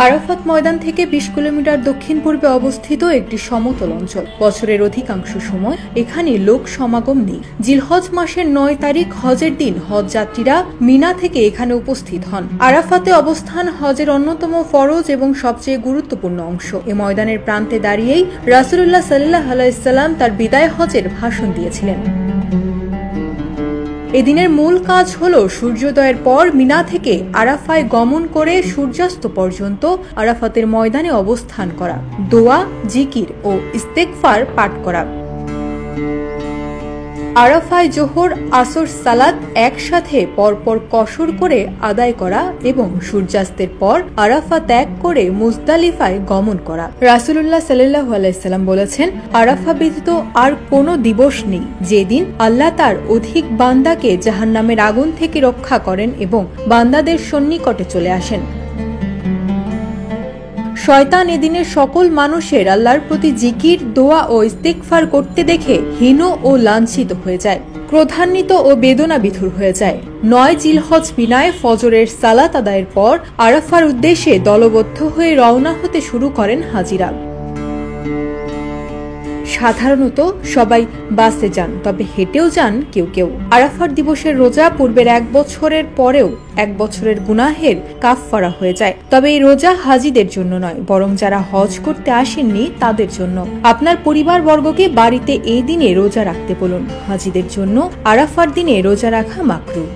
আরাফাত ময়দান থেকে ২০ কিলোমিটার দক্ষিণ পূর্বে অবস্থিত একটি সমতল অঞ্চল। বছরের অধিকাংশ সময় এখানে লোক সমাগম নেই। জিলহজ মাসের ৯ তারিখ হজের দিন হজ যাত্রীরা মিনা থেকে এখানে উপস্থিত হন। আরাফাতে অবস্থান হজের অন্যতম ফরজ এবং সবচেয়ে গুরুত্বপূর্ণ অংশ। এ ময়দানের প্রান্তে দাঁড়িয়েই রাসূলুল্লাহ সাল্লাল্লাহু আলাইহি ওয়াসাল্লাম তার বিদায় হজের ভাষণ দিয়েছিলেন। এদিনের মূল কাজ হলো সূর্যোদয়ের পর মিনা থেকে আরাফায় গমন করে সূর্যাস্ত পর্যন্ত আরাফাতের ময়দানে অবস্থান করা, দোয়া, জিকির ও ইস্তেগফার পাঠ করা। আরাফায় জোহর আসর সালাত একসাথে পরপর কসর করে আদায় করা এবং সূর্যাস্তের পর আরাফা ত্যাগ করে মুজদালিফায় গমন করা। রাসূলুল্লাহ সাল্লাল্লাহু আলাইহি সাল্লাম বলেছেন, আরাফা ব্যতীত আর কোনো দিবস নেই যেদিন আল্লাহ তার অধিক বান্দাকে জাহান্নামের আগুন থেকে রক্ষা করেন এবং বান্দাদের সন্নিকটে চলে আসেন। শয়তান এদিনের সকল মানুষের আল্লাহর প্রতি জিকির, দোয়া ও ইস্তেগফার করতে দেখে হীন ও লাঞ্ছিত হয়ে যায়, ক্রোধান্বিত ও বেদনা বিধুর হয়ে যায়। ৯ জিলহজ মিনায় ফজরের সালাত আদায়ের পর আরাফার উদ্দেশ্যে দলবদ্ধ হয়ে রওনা হতে শুরু করেন হাজিরা। সাধারণত সবাই বাসে যান, তবে হেঁটেও যান কেউ কেউ। আরাফার দিবসের রোজা পূর্বের ১ বছরের পরেও ১ বছরের গুনাহের কাফফারা হয়ে যায়। তবে এই রোজা হাজিদের জন্য নয়, বরং যারা হজ করতে আসেননি তাদের জন্য। আপনার পরিবারবর্গকে বাড়িতে এই দিনে রোজা রাখতে বলুন। হাজিদের জন্য আরাফার দিনে রোজা রাখা মাকরুহ।